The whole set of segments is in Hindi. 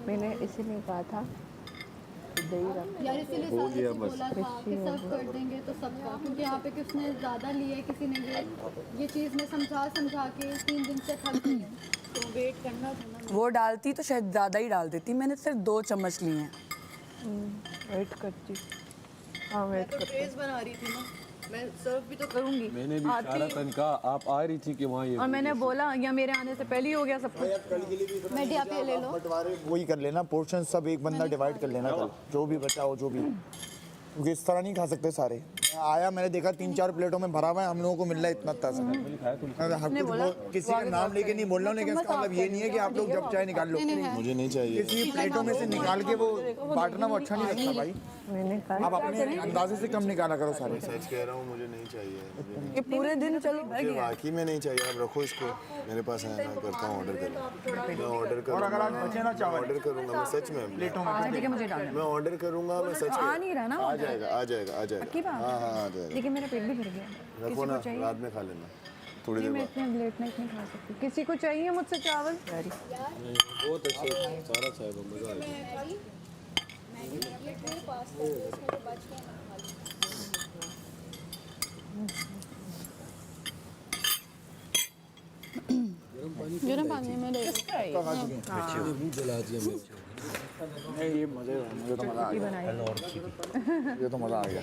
मैंने इसीलिए कहा था यार, इसीलिए सारे से बोला था कि सर्व कर देंगे तो सबका, क्योंकि यहाँ पे किसने ज़्यादा लिया है, किसी ने ये चीज़ में समझा के 3 दिन से थक गई हूँ, तो वेट करना था ना। वो डालती तो शायद ज़्यादा ही डाल देती, मैंने सिर्फ 2 चम्मच लिए हैं। वेट करती। हाँ वेट तो करती। ट्रेस बना रही थी ना, मैं सर्व भी तो करूंगी। मैंने भी इशारतन कहा, आप आ रही थी कि वहाँ ये और मैंने बोला या मेरे आने से पहले ही हो गया सब कुछ। मैं आप ये ले लो। बंटवारे वही कर लेना, पोर्शन सब एक बंदा डिवाइड कर लेना कल, जो भी बचा हो जो भी, क्योंकि इस तरह नहीं खा सकते सारे। आया मैंने देखा 3-4 प्लेटों में भरा हुआ है, हम लोगों को मिल रहा है इतना ताज़ा। किसी का नाम लेके नहीं बोल रहा हूँ, लेकिन इसका मतलब ये नहीं है कि आप लोग जब चाहे निकाल लो। मुझे नहीं चाहिए। किसी प्लेटों में से निकाल के वो बांटना वो अच्छा नहीं लगता भाई। मैंने कहा आप अपने अंदाजे से कम निकाला करो सारे। सच कह रहा हूँ, मुझे नहीं चाहिए। ये पूरे दिन चलो मुझे वाकई में नहीं चाहिए। आप रखो इसको, मेरे पास है, मैं करता हूँ ऑर्डर करूँगा। मैं ऑर्डर और करूँगा, अगर आज बचे ना चावल ऑर्डर करूँगा मैं सच में। प्लेटों में ठीक है, मुझे डालना। मैं ऑर्डर करूँगा, मैं सच आ नहीं रहा ना, आ जाएगा आ जाएगा आ जाएगा। हाँ हाँ आ जाएगा। लेकिन मेरा पेट भी भर गया। रखो ना, रात में खा लेना थोड़ी देर मैं बाद। इतने लेट नाइट नहीं खा सकती। किसी को चाहिए मुझसे चावल? बहुत अच्छे, सारा साहब मजा आ गया। गरम पानी में ले जला दिया नहीं, ये मुझे तो मज़ा आ गया। ये तो मज़ा आ गया।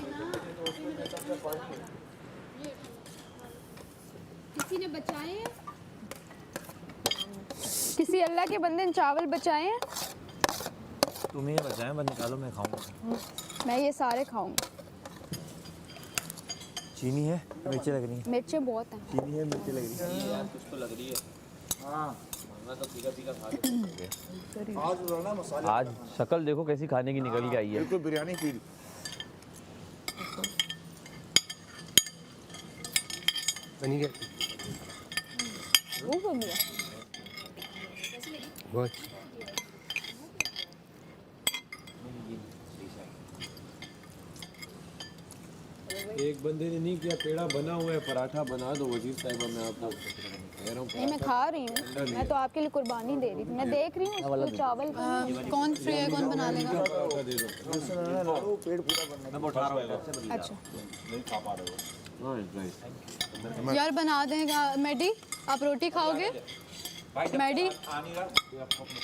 किसी ने बचाए हैं? किसी अल्लाह के बंदे ने चावल बचाए हैं? तुम्हें ये बचाएं, बस निकालो, मैं खाऊंगा। मैं ये सारे खाऊंगी। चीनी है, मिर्ची लग रही है। मिर्चें बहुत हैं। चीनी है, मिर्ची लग रही है। कुछ तो लग रही है। हाँ तो फीका फीका खा लो। आज शक्ल देखो कैसी खाने की निकल के आई है। बिल्कुल बिरयानी फील। बनी गया वो बन गया। बहुत। एक बंदे ने नहीं किया, पेड़ा बना हुआ है, पराठा बना दो वजीर साहिबा। मैं आपको कह रहा हूँ, नहीं, मैं खा रही हूँ, मैं तो आपके लिए कुर्बानी दे रही थी। मैं देख रही हूँ उसमें चावल कौन फ्री है, कौन बना लेगा। पराठा दे दो। पेट पूरा बनना। मैं उठा रहा हूँ। अच्छा नहीं खा पा रहे हो। यार, बना देगा मैडी। आप रोटी खाओगे मैडी?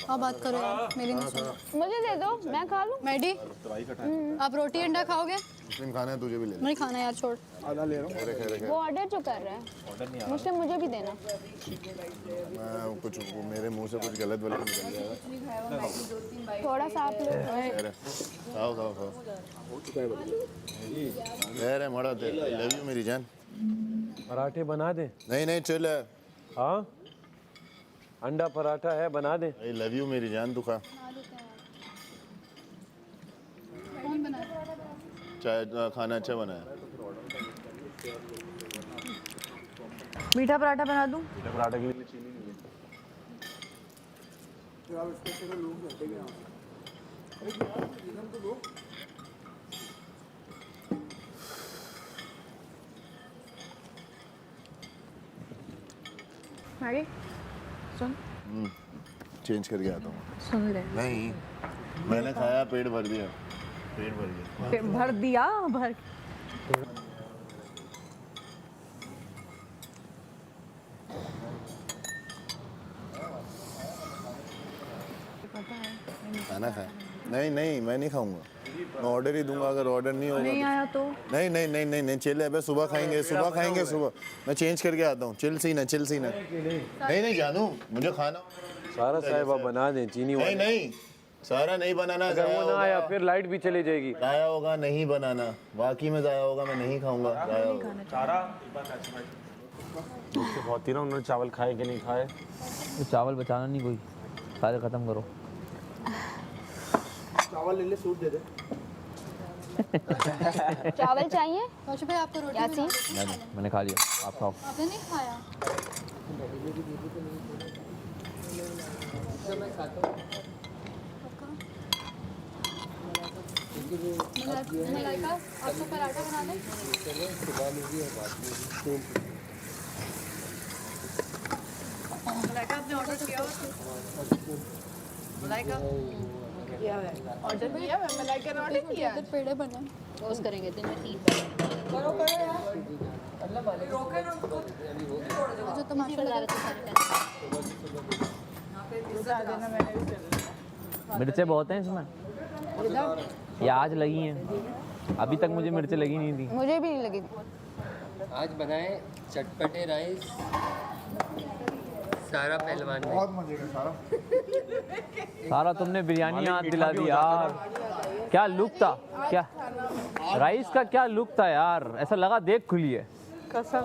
आप बात करो यार, मेरी नहीं सुनो। मुझे दे दो, मैं खा लूँ। मैडी, आप रोटी अंडा खाओगे? मुस्लिम खाना है, तुझे भी ले ले। नहीं खाना यार, छोड़। आधा ले रहा हूँ। वो ऑर्डर जो कर रहे हैं मुझसे, मुझे भी देना। मैं कुछ, मेरे मुंह से कुछ गलत वलत निकल जाएगा। थोड़ा सा आप लोग खाओ खाओ खाओ। कह रहे मड़ा दे, लव यू मेरी जान। पराठे बना दे। नहीं नहीं चल। हाँ, अंडा पराठा है, बना दे। आई लव यू मेरी जान, तू खा। कौन बना? चाय खाना अच्छा बना है। मीठा पराठा बना दूँ? पराठे के लिए चीनी नहीं मैगी सुन, चेंज करके आता हूँ। सुन ले। नहीं, मैंने खाया, पेट भर दिया, पेट भर गया। पेट भर दिया, भर। खाना खाया? नहीं नहीं, मैं नहीं खाऊंगा, मैं ऑर्डर ही दूंगा। अगर ऑर्डर नहीं होगा नहीं आया तो? नहीं नहीं नहीं नहीं नहीं, चिल है बे, सुबह खाएंगे, सुबह खाएंगे, सुबह मैं चेंज करके आता हूँ। चिल सी ना, चिल सी ना। नहीं नहीं जानू, मुझे खाना। सारा साहिबा बना दे, चीनी नहीं वाला। नहीं, सारा नहीं बनाना। अगर वो ना आया फिर लाइट भी चली जाएगी। जाया होगा, नहीं बनाना, बाकी में जाया होगा, मैं नहीं खाऊंगा। जाया होगा। बहुत ही ना, उन्होंने चावल खाए कि नहीं खाए। तो चावल बचाना नहीं कोई, सारे खत्म करो। चावल ले ले, सूट दे दे। चावल चाहिए? कौशल भाई, आपको रोटी नहीं, मैंने खा लिया, आप खाओ। आपने नहीं खाया? मलाइका, आपको पराठा बना दें? मलाइका, आपने ऑर्डर किया? मलाइका ऑर्डर किया मैं मलाइका ने ऑर्डर किया इधर पेड़े बने रोज करेंगे दिन में 3 जो तमाशा लगा रहे मिर्चें बहुत हैं इसमें, ये आज लगी हैं, अभी तक मुझे मिर्चें लगी नहीं थी। मुझे भी नहीं लगी आज बनाए चटपटे राइस सारा पहलवान ने। बहुत मजे का सारा। सारा तुमने बिरयानी याद दिला दी यार, क्या लुक था, क्या राइस का क्या लुक था यार, ऐसा लगा देख खुली है कसम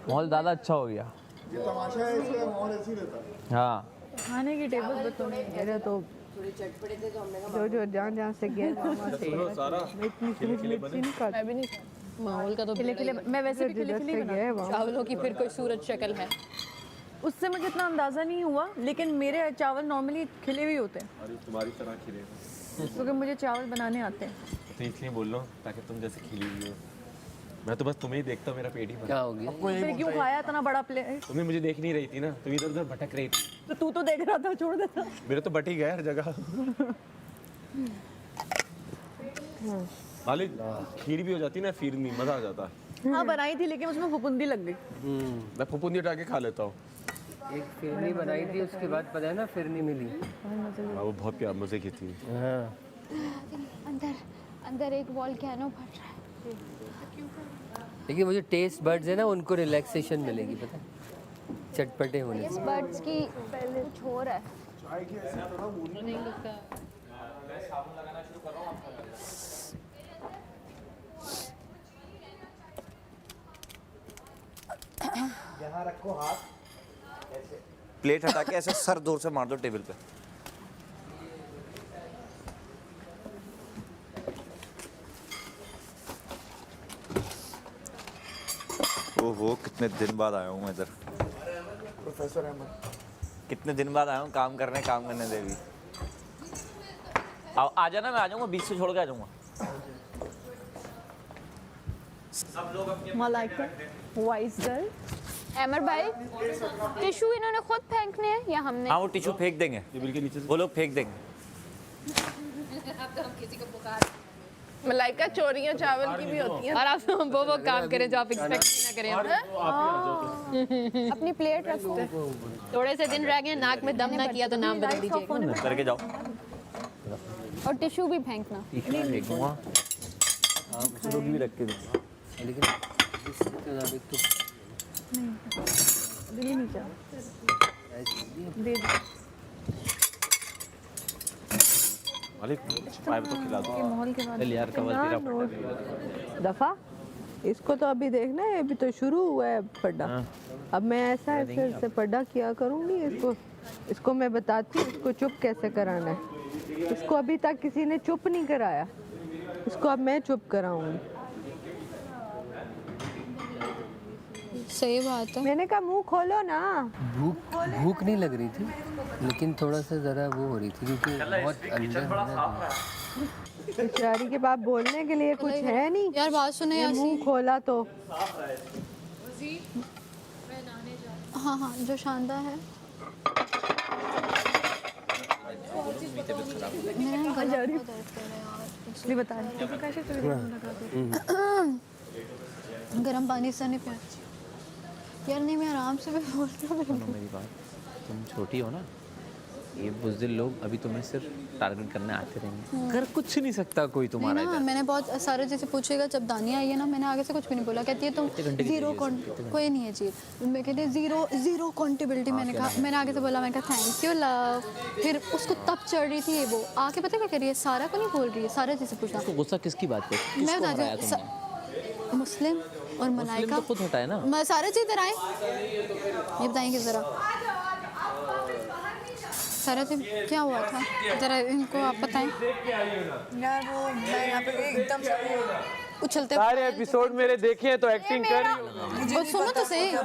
मॉल ज़्यादा अच्छा हो गया। ये तमाशा है, इसलिए माहौल ऐसे ही रहता है। हाँ खाने की टेबल पे तो नहीं मेरा तो जो जहाँ से गया वहाँ से मैं इतनी मिर्ची नहीं खाती। मैं भी नहीं माहौल का तो खिले मैं वैसे भी खिले खिले जैसे गए वहाँ चावलों की फिर कोई सूरत शक्ल है। उससे मुझे इतना अंदाज़ा नहीं हुआ, लेकिन मेरे चावल नॉर्मली खिले हुए होते हैं अरे तुम्हारी तरह खिले क्योंकि मुझे चावल बनाने आते हैं। तो इसलिए बोल रहा हूँ ताकि तुम जैसे खिली हुई हो। मैं तो बस तुम्हें ही देखता हूँ, मेरा पेट ही भरा। क्या हो गया? फिर क्यों खाया इतना बड़ा प्लेट? तुम्हें मुझे देख नहीं रही थी ना, तुम इधर उधर भटक रही थी। तो तू तो देख रहा था, छोड़ देता। मेरे तो बट ही गया हर जगह। मालिक खीर भी हो जाती ना, फिर नहीं मजा आ जाता। हाँ बनाई थी, लेकिन उसमें फुफुंदी लग गई। मैं फुफुंदी उठा के खा लेता हूँ। एक फिरनी बनाई थी, उसके बाद पता है ना फिरनी मिली। हाँ वो बहुत प्यार मजे की थी। हाँ अंदर अंदर एक वॉल्केनो फट रहा है। लेकिन वो जो टेस्ट बर्ड्स है ना, उनको रिलैक्सेशन मिलेगी, पता है, चटपटे होने से। इस बर्ड्स की कुछ हो रहा है। नहीं लगता यहाँ रखो हाथ, ऐसे प्लेट हटा के ऐसे सर जोर से मार दो टेबल पे। ओहो कितने दिन बाद आया हूँ मैं इधर। प्रोफेसर अहमद कितने दिन बाद आया हूँ काम करने दे भी। आ जाना, मैं आ जाऊँगा, बीच से छोड़ के आ जाऊँगा। Malaika vice girl. अमर भाई टिश्यू इन्होंने खुद फेंकने हैं या हमने? हाँ वो टिश्यू फेंक देंगे, वो लोग फेंक देंगे। मलाइका चोरियां चावल की भी होती हैं। और आप वो काम करें जो आप एक्सपेक्ट ना करें। अपनी प्लेट रखो। थोड़े से दिन रह गए, नाक में दम ना किया तो नाम बदल दीजिए। करके जाओ। और टिश्यू भी फेंकना। फेंक दूँगा, कुछ लोग भी रख के दूँगा। लेकिन इसके मुताबिक तो दिल ही नहीं चाह दे दो। मालिक पाइप तो खिला दो। माहौल के बाद चल यार कवल तेरा दफा इसको तो अभी देखना है, अभी तो शुरू हुआ है पड्डा। अब मैं ऐसा ऐसे पड्डा किया करूँगी इसको मैं बताती हूँ इसको चुप कैसे कराना है। इसको अभी तक किसी ने चुप नहीं कराया, इसको अब मैं चुप कराऊंगी। सही बात है। मैंने कहा मुंह खोलो ना। भूख नहीं लग रही थी, लेकिन थोड़ा सा ज़रा वो हो रही थी क्योंकि बहुत अंदर है ना। बेचारी के पास बोलने के लिए कुछ है नहीं यार बात सुने ये मुंह खोला तो। हाँ हाँ जो शानदार है। मैं गला बहुत दर्द कर रहा है यार। इसलिए बता रही हूँ कैसे चल रही गर्म पानी से नहीं पिया यार। नहीं मैं आराम से भी बोल रहा हूँ। सुनो मेरी बात, तुम छोटी हो ना, ये बुज़दिल लोग अभी तुम्हें सिर्फ टारगेट करने आते रहेंगे, कर कुछ नहीं सकता कोई तुम्हारा नहीं ना, इधर। मैंने बहुत सारे जैसे पूछेगा जब दानिया आई है ना, मैंने आगे से कुछ भी नहीं बोला। कहती है तुम जीरो कोई नहीं है जी, मैं कहती है जीरो कॉन्टेबिलिटी। मैंने कहा, मैंने आगे से बोला, मैंने कहा थैंक यू लव। फिर उसको तब चढ़ रही थी वो आके, पता क्या कर रही है, सारा को नहीं बोल रही है, सारा जैसे पूछा। तो गुस्सा किसकी बात पे? मैं बताती हूँ मुस्लिम और मलाइका तो खुद हटाए ना। मैं सारे चीज़ इधर आए, ये बताएंगे ज़रा सारा चीज़ क्या हुआ था, ज़रा इनको आप बताएं यार। वो मैं यहाँ पे एकदम से उछलते सारे एपिसोड मेरे देखे हैं तो एक्टिंग कर रही हूँ। वो सुनो तो सही,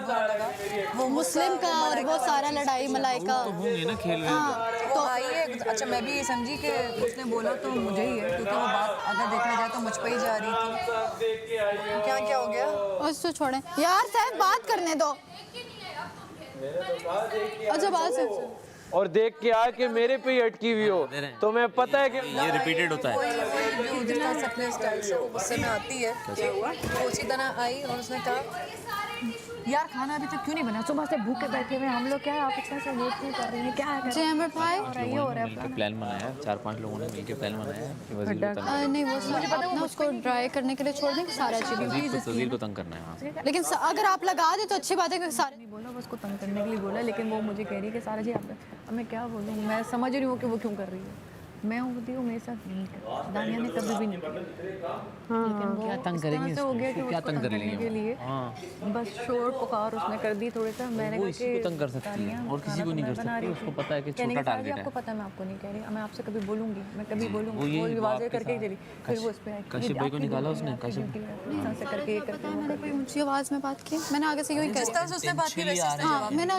वो मुस्लिम का और वो सारा लड़ाई मलाइका होंगे ना खेल रहे हैं। हाँ तो आइए। अच्छा मैं भी ये समझी कि उसने बोला तो मुझे ही है, क्योंकि वो बात अगर देखा जाए तो मुझ पे ही जा रही थी। क्या क्या हो गया? उसको छोड़ें यार, साहब बात करने दो। अच्छा बात से और देख के आ कि मेरे पे ही अटकी हुई हो तो मैं पता है कि ये रिपीटेड होता है। जो जिस तरह से अपने स्टाइल से वो गुस्से में आती है वो उसी तरह आई और उसने कहा यार खाना अभी तक क्यों नहीं बना, सुबह से भूखे बैठे हुए हम लोग, क्या है आप इतना से वेट क्यों कर रही हैं, क्या है जी अमर भाई मिलकर प्लान बनाया, 4-5 लोगों ने मिलकर प्लान बनाया कि वजीर को तंग नहीं वो मुझे पता है उसको ड्राई करने के लिए छोड़ देंगे सारा चीज़, वजीर को तंग करना है। हाँ लेकिन अगर आप लगा दे तो अच्छी बात है क्योंकि सारे नहीं बोला, बस को तंग करने के लिए बोला, लेकिन वो मुझे कह रही है कि सारा जी आप, अब मैं क्या बोलूँ, मैं समझ रही हूँ कि वो क्यों कर रही है। मैं होती हूँ मेरे साथ नहीं कर, दानिया ने कभी भी नहीं किया, लेकिन वो क्या तंग इस तरह करेंगे से हो गया इसको? कि क्या उसको तंग तंग करेंगे करने के वो? लिए हाँ बस शोर पुकार उसने कर दी थोड़ा सा। मैंने वो कहा इसी को तंग कर सकती है दानिया, और किसी खाना को तो नहीं मैं कर बना सकती, रही उसको थी। पता है कि कहने छोटा के साथ टारगेट आपको है। पता है मैं आपको नहीं कह रही, मैं आपसे कभी बोलूंगी, मैं कभी बोलूंगी, वो यही वो वाजे आपके करके ही साथ- चली, फिर वो उस पे आई कश्यप भाई को निकाला उसने, कश्यप से करके ये करके वो मैंने कोई ऊंची आवाज़ में बात की, मैंने आगे से यूँ ही जिस करी। तरह से उसने बात की वैसे उसने हाँ जवाब मैंने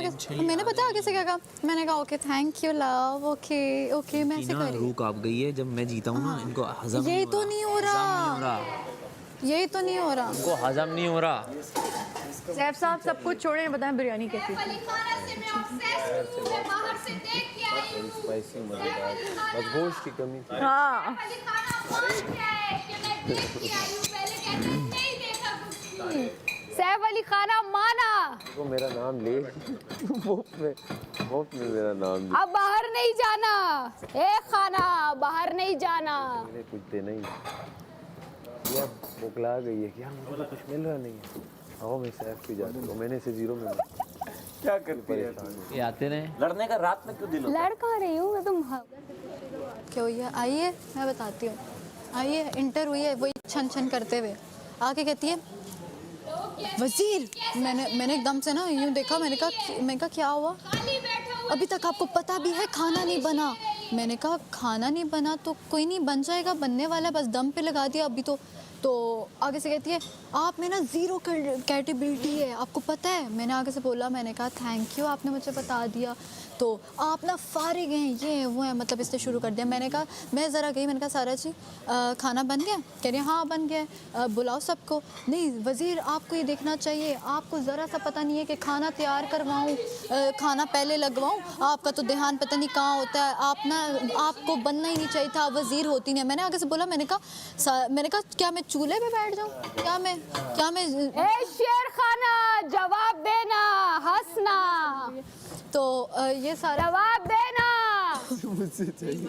मैंने पता आगे से क्या कहा, मैंने कहा okay thank you love, okay okay मैं ऐसे करी। रूह कांप गई है जब मैं जीता हूँ ना, इनको हजम यही तो नहीं हो रहा, यही तो नहीं हो रहा। इनको हजम नहीं हो रहा। सैफ साहब सब कुछ छोड़ें, बताएं बिरयानी कैसी थी। स्पाइसी मजेदार, बस गोश्त की कमी थी। हाँ सैफ अली खाना माना, वो मेरा नाम ले मुफ्त में मेरा नाम ले, अब बाहर नहीं जाना, ए खाना बाहर नहीं जाना। मैंने कुछ देना ही यार, मोकला गई है कि यार मुझे तो कुछ मिल रहा नहीं है। आओ मैं सैफ की जाती हूँ, मैंने इसे 0 में क्या करती है, ये आते रहे लड़ने का रात में क्यों दिल होता है? लड़ कहाँ रही हूँ मैं, तुम क्या हुई है, आइए मैं बताती हूँ, आइए इंटर हुई है वही छन छन करते हुए, आके कहती है वजीर, मैंने एकदम से ना यूँ देखा, मैंने कहा क्या हुआ, अभी तक आपको पता भी है खाना नहीं बना। मैंने कहा खाना नहीं बना तो कोई नहीं, बन जाएगा, बनने वाला है, बस दम पे लगा दिया अभी तो आगे से कहती है आप में ना 0 कैपेबिलिटी है, आपको पता है। मैंने आगे से बोला, मैंने कहा थैंक यू आपने मुझे बता दिया, तो आप ना फारिग हैं, ये वो है, मतलब इसने शुरू कर दिया। मैंने कहा मैं ज़रा गई, मैंने कहा सारा जी खाना बन गया, कह रही है हाँ बन गया, बुलाओ सबको। नहीं वज़ीर आपको ये देखना चाहिए, आपको ज़रा सा पता नहीं है कि खाना तैयार करवाऊँ, खाना पहले लगवाऊँ, आपका तो ध्यान पता नहीं कहाँ होता है, आपको बनना ही नहीं चाहिए था, वज़ीर होती नहीं। मैंने आगे से बोला, मैंने कहा क्या मैं चूल्हे पे बैठ जाऊँ, क्या मैं ए शेर खाना जवाब देना, हंसना, तो ये सारा जवाब देना मुझसे चाहिए।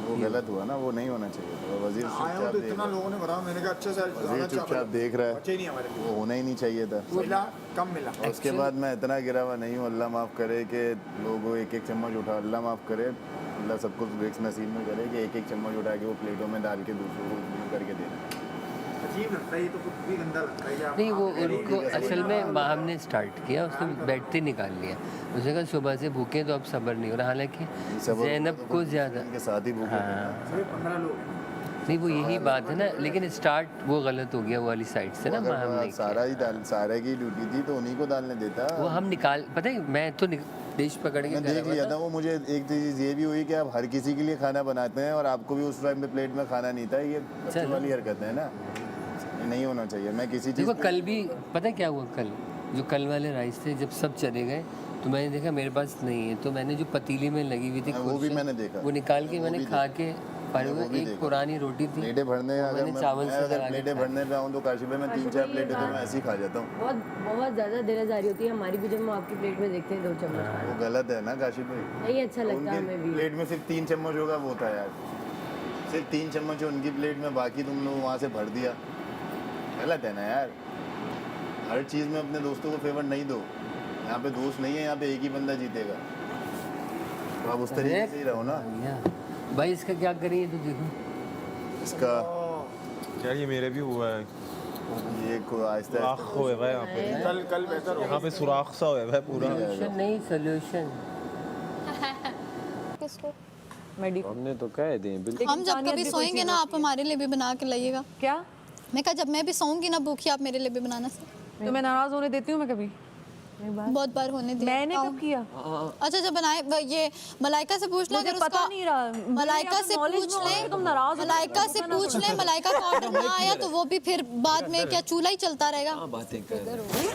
वो गलत हुआ ना, वो नहीं होना चाहिए था। वजीर आया हूँ तो इतना लोगों ने भरा, मैंने कहा अच्छा सर वजीर चुपचाप देख रहा बचे नहीं हमारे है, वो होना ही नहीं चाहिए था। मिला कम मिला। और उसके बाद मैं इतना गिरा हुआ नहीं हूँ, अल्लाह माफ़ करे कि लोगों एक एक चम्मच उठा, अल्लाह माफ़ करे, अल्लाह सबको रिस्क नसीब में करे कि एक एक चम्मच उठा के वो प्लेटों में डाल के दूसरों को यूँ करके देना। अजीब लगता है, ये तो कुछ भी गंदा लगता है। क्या नहीं वो उनको असल में हमने स्टार्ट किया, उसने बैठते निकाल लिया, उसने कहा सुबह से भूखे तो अब सब्र नहीं हो रहा, हालांकि ज़ैनब को ज़्यादा उनके साथ ही भूखे थे ना। 15 लोग नहीं वो यही बात है ना, लेकिन स्टार्ट वो गलत हो गया वो वाली साइड से ना, अगर हम नहीं सारा ही डाल, सारे की ड्यूटी थी तो उन्हीं को डालने देता। वो हम निकाल, पता है मैं तो डिश पकड़ के मैं देख लिया था वो, मुझे एक चीज़ ये भी हुई कि आप हर किसी के लिए खाना बनाते हैं और आपको भी उस टाइम पे प्लेट में खाना नहीं था, ये बच्चों वाली हरकत है ना, ये नहीं होना चाहिए। मैं किसी चीज़ देखो कल भी पता है क्या हुआ, कल वाले राइस थे, जब सब चले गए तो मैंने देखा मेरे पास नहीं है, तो मैंने जो पतीली में लगी हुई थी वो भी मैंने देखा, वो निकाल के मैंने खा के, एक पुरानी रोटी थी, प्लेटें भरने मैंने चावल से अगर प्लेटें भरने पे आऊँ तो काशी भाई मैं 3-4 प्लेटें तो मैं ऐसे ही खा जाता हूँ। बहुत ज़्यादा दिलजारी होती है हमारी भी जब हम आपकी प्लेट में देखते हैं 2 चम्मच। वो गलत है ना काशी भाई, नहीं अच्छा लगता हमें भी। प्लेट में सिर्फ 3 चम्मच होगा, वो था यार सिर्फ 3 चम्मच उनकी प्लेट में, बाकी तुम लोग वहाँ से भर दिया, गलत है ना यार। हर चीज़ में अपने दोस्तों को फेवर नहीं दो, यहाँ पे दोस्त नहीं है, यहाँ पे एक ही बंदा जीतेगा, तो आप उस तरीके से ही रहो ना भाई। इसका क्या करिए तो देखो, इसका यार ये मेरे भी हुआ है, ये को आहिस्ता सुराख हुआ है यहाँ पे, कल बेहतर हो, यहाँ पे सुराख सा हुआ है पूरा। नहीं सोल्यूशन किसको हमने तो कह दिए बिल्कुल। हम जब कभी सोएंगे ना आप हमारे लिए भी बना के लाइएगा। क्या मैं कहा जब मैं भी सोऊंगी ना भूखी, आप मेरे लिए भी बनाना। तो मैं नाराज़ होने देती हूँ मैं कभी? बहुत बार होने दिया। मैंने कब किया? अच्छा जब बनाए ये मलाइका से पूछ ले, मुझे अगर पता उसका नहीं रहा। मलाइका से पूछ ले, तुम नाराज हो, मलाइका से पूछ ले, मलाइका का ऑर्डर ना आया तो वो भी फिर बाद में क्या चूल्हा ही चलता रहेगा।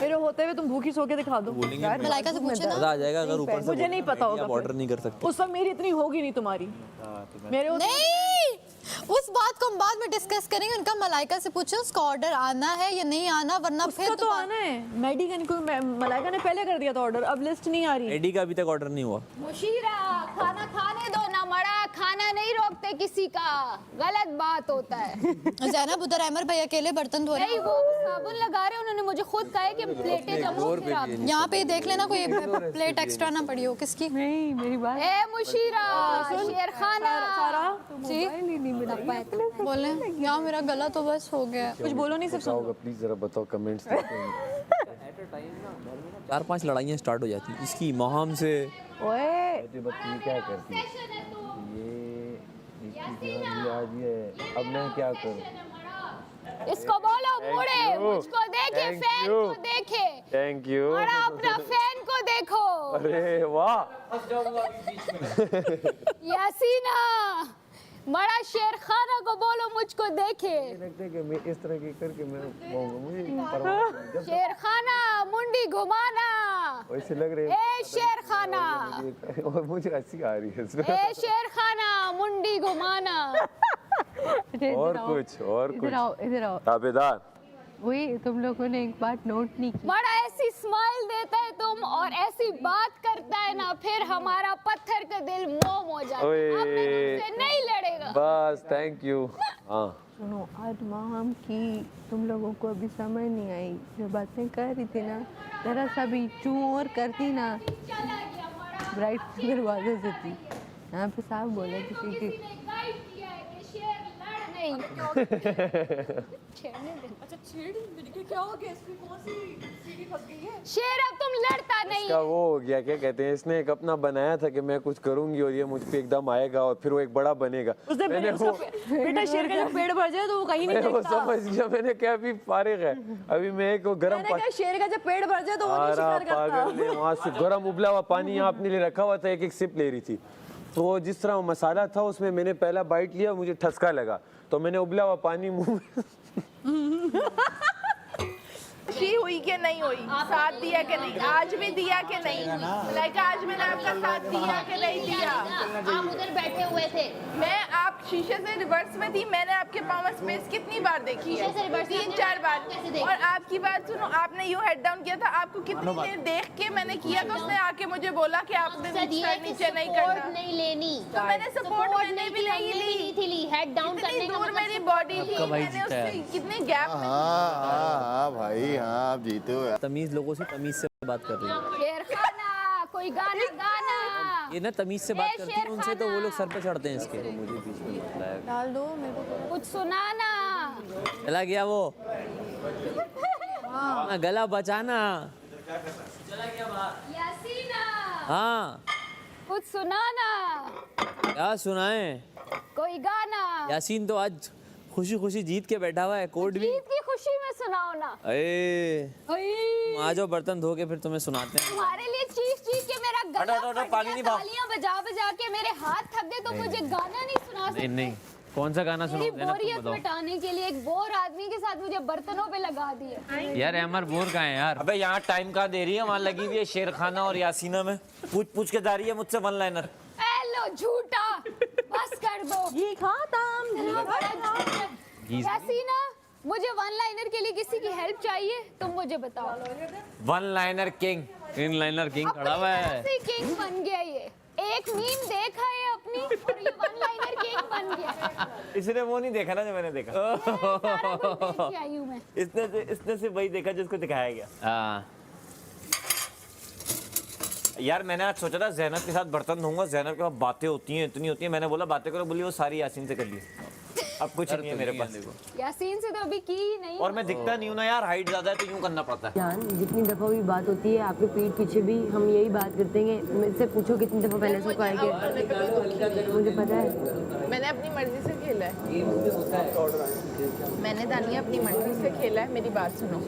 मेरे होते हुए तुम भूखी सो के दिखा दो। मलाइका से पूछे ना। मजा आ जाएगा अगर ऊपर से मुझे नहीं पता होगा, ऑर्डर नहीं कर सकते। उस वक्त मेरी इतनी होगी नहीं तुम्हारी। मेरे नहीं, उस बात को हम बाद में डिस्कस करेंगे। उनका मलाइका से पूछो उसका ऑर्डर आना है या नहीं आना, वरना फिर तो आना है। मेडिकन को मलाइका ने पहले कर दिया था ऑर्डर, अब लिस्ट नहीं आ रही। एडी का अभी तक ऑर्डर नहीं हुआ। मुशीरा खाना खाने दो ना, मड़ा खाना नहीं रोकते किसी का, गलत बात होता है। ज़ैनब उधर अहमर भाई अकेले बर्तन धो रहे नहीं, वो साबुन लगा रहे, उन्होंने मुझे खुद कहा है कि प्लेटें जमो फिर आप। यहाँ पे देख लेना कोई प्लेट एक्स्ट्रा ना पड़ी हो किसकी। नहीं मेरी बात ए मुशीरा, शेर खाना जी बोले यहाँ मेरा गला तो बस हो गया। कुछ बोलो नहीं, सिर्फ सुनो। प्लीज जरा बताओ कमेंट्स। 4-5 लड़ाइयाँ स्टार्ट हो जाती हैं इसकी मोहम से। ओए ये क्या करती है ये अब मैं क्या करूं? इसको बोलो मुड़े, मुझको देखे, फैन को देखे। Thank you. मड़ा अपना फैन को देखो। अरे वाह। यासीना, मड़ा शेर खाना को बोलो मुझको देखे। लगता है कि मैं इस तरह की करके मैं कहूँगा मुझे परवाह नहीं। शेर खाना मुंडी घुमाना। वैसे लग रहे हैं। ए शेर खाना, और मुझे हंसी आ रही है इसमें। ए शेर खाना मुंडी घुमाना। और कुछ इधर आओ ताबेदार। वही तुम लोगों ने एक बात नोट नहीं की। बड़ा ऐसी स्माइल देता है तुम और ऐसी बात करता है ना, फिर हमारा पत्थर का दिल मोम हो जाता है। अब मैं तुमसे नहीं लड़ेगा। बस थैंक यू। हाँ सुनो, आज माहम की तुम लोगों को अभी समझ नहीं आई, जो बातें कर रही थी ना, जरा सा भी चू और करती ना, ब्राइट दरवाजे से थी। यहाँ पे साफ बोला किसी की क्या हो गया, इसमें कौन सी सीढ़ी फंस गई है? शेर अब तुम लड़ता नहीं। इसका वो हो गया, क्या कहते हैं, इसने एक अपना बनाया था कि मैं कुछ करूंगी और ये मुझ पे एकदम आएगा और फिर वो एक बड़ा बनेगा। मैंने वो बेटा शेर का जब पेट भर जाए तो वो कहीं नहीं वो देखता। समझ गया, मैंने क्या अभी फारिग है, अभी मैं एक गर्म मैंने कहा शेर का जब पेट भर जाए तो वो नहीं शिकार करता। पागल ने वहाँ से गर्म उबला हुआ पानी यहाँ अपने लिए रखा हुआ था, एक एक सिप ले रही थी। तो जिस तरह वो मसाला था उसमें मैंने पहला बाइट लिया, मुझे ठसका लगा, तो मैंने उबला हुआ पानी मुंह में खुशी हुई कि नहीं हुई, साथ दिया कि नहीं, आज भी दिया कि नहीं, लाइक आज मैंने आपका साथ दिया कि नहीं दिया। आप उधर बैठे हुए थे, मैं आप शीशे से रिवर्स में थी, मैंने आपके पाँव स्पेस कितनी बार देखी है, 3-4 बार। और आपकी बात सुनो, आपने यू हेड डाउन किया था, आपको कितनी देर देख के मैंने किया तो उसने आके मुझे बोला कि आपने नीचे नहीं करना, नहीं लेनी, तो मैंने सपोर्ट मैंने भी नहीं ली, हेड डाउन करने का दूर मेरी बॉडी थी, मैंने उससे कितने गैप। हाँ भाई हाँ, आप जीते हो यार। तमीज लोगों से तमीज से बात कर रही है। शेर खाना कोई गाना गाना, ये ना तमीज से बात करती है उनसे तो वो लोग सर पे चढ़ते हैं इसके। मुझे बीच में बताया, डाल दो मेरे को कुछ सुनाना। चला गया वो, गला बचाना। यासीना, हाँ कुछ सुनाना, क्या सुनाए? कोई गाना। यासीन तो आज खुशी खुशी जीत के बैठा हुआ है, कोर्ट भी। जीत की खुशी में सुनाओ ना। तुम आ जाओ, बर्तन धो के फिर तुम्हें सुनाते हैं। तुम्हारे लिए चीख के मेरा गला हटो, पानी नहीं पाओ। तालियां बजा के मेरे हाथ थक गए, तो मुझे गाना नहीं सुना सकते। नहीं, कौन सा गाना मेरी सुनाओ? बोरियत मिटाने के लिए एक बोर आदमी के साथ मुझे बर्तनों पे लगा दिया। यार अमर बोर कहाँ है यार? अबे यहाँ टाइम कहाँ दे रही है, वहाँ लगी हुई है शेर खाना और यासीना में, पूछ के जा रही है मुझसे वन लाइनर। लो झूठा, बस कर दो। ये यासीना, मुझे वन लाइनर के लिए किसी की हेल्प चाहिए, तुम मुझे बताओ। वन लाइनर किंग, इन लाइनर किंग खड़ा हुआ है। किंग बन गया ये, एक मीम देखा है अपनी और ये वन लाइनर किंग बन गया। इसने वो नहीं देखा ना जो मैंने देखा। आई हूँ मैं। इसने सिर्फ वही देखा जिसको दिखाया गया। हाँ यार मैंने आज सोचा था ज़ैनब के साथ बर्तन धोऊंगा, ज़ैनब के पास बातें होती हैं, इतनी होती हैं, मैंने बोला बातें करो, बोली वो सारी यासीन से कर ली। अब कुछ नहीं है मेरे पास। यासीन से तो अभी की ही नहीं। और मैं दिखता नहीं हूँ ना यार, हाइट ज्यादा है तो यूं करना पड़ता है। जान, जितनी दफ़ा भी बात होती है आपके पीठ पीछे भी हम यही बात करते हैं। मुझसे पूछो कितनी दफ़ा पहले से आएंगे, मुझे पता है। मैंने अपनी मर्जी से खेला है। मैंने दानिया अपनी मर्जी से खेला है, मेरी बात सुनो।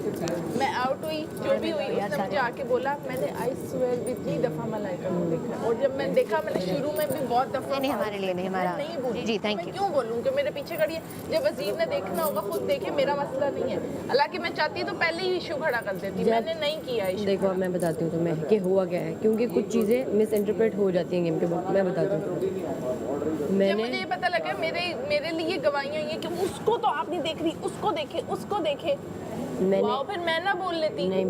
मैं आउट हुई, जो भी हुई, उसने मुझे आके बोला, मैंने आई स्वेयर इतनी दफ़ा मलाइका को देखा, और जब मैंने देखा, मैंने शुरू में भी बहुत दफ़ा नहीं हमारे लिए नहीं, हमारा नहीं बोली जी थैंक मैं यू। क्यों बोलूँ कि मेरे पीछे खड़ी है। जब वजीर ने देखना होगा खुद देखे, मेरा मसला नहीं है। हालांकि मैं चाहती तो पहले ही इशू खड़ा कर देती, मैंने नहीं किया इशू। देखो मैं बताती हूँ तुम्हें कि हुआ क्या है, क्योंकि कुछ चीज़ें मिस इंटरप्रेट हो जाती हैं गेम के वक्त। मैं बताती हूँ, जब मुझे ये पता लगा, मेरे लिए गवाहियाँ ये कि उसको तो आप नहीं देख रही, उसको देखे, उसको देखे, मैंने फिर मैं ना बोल लेती। नहीं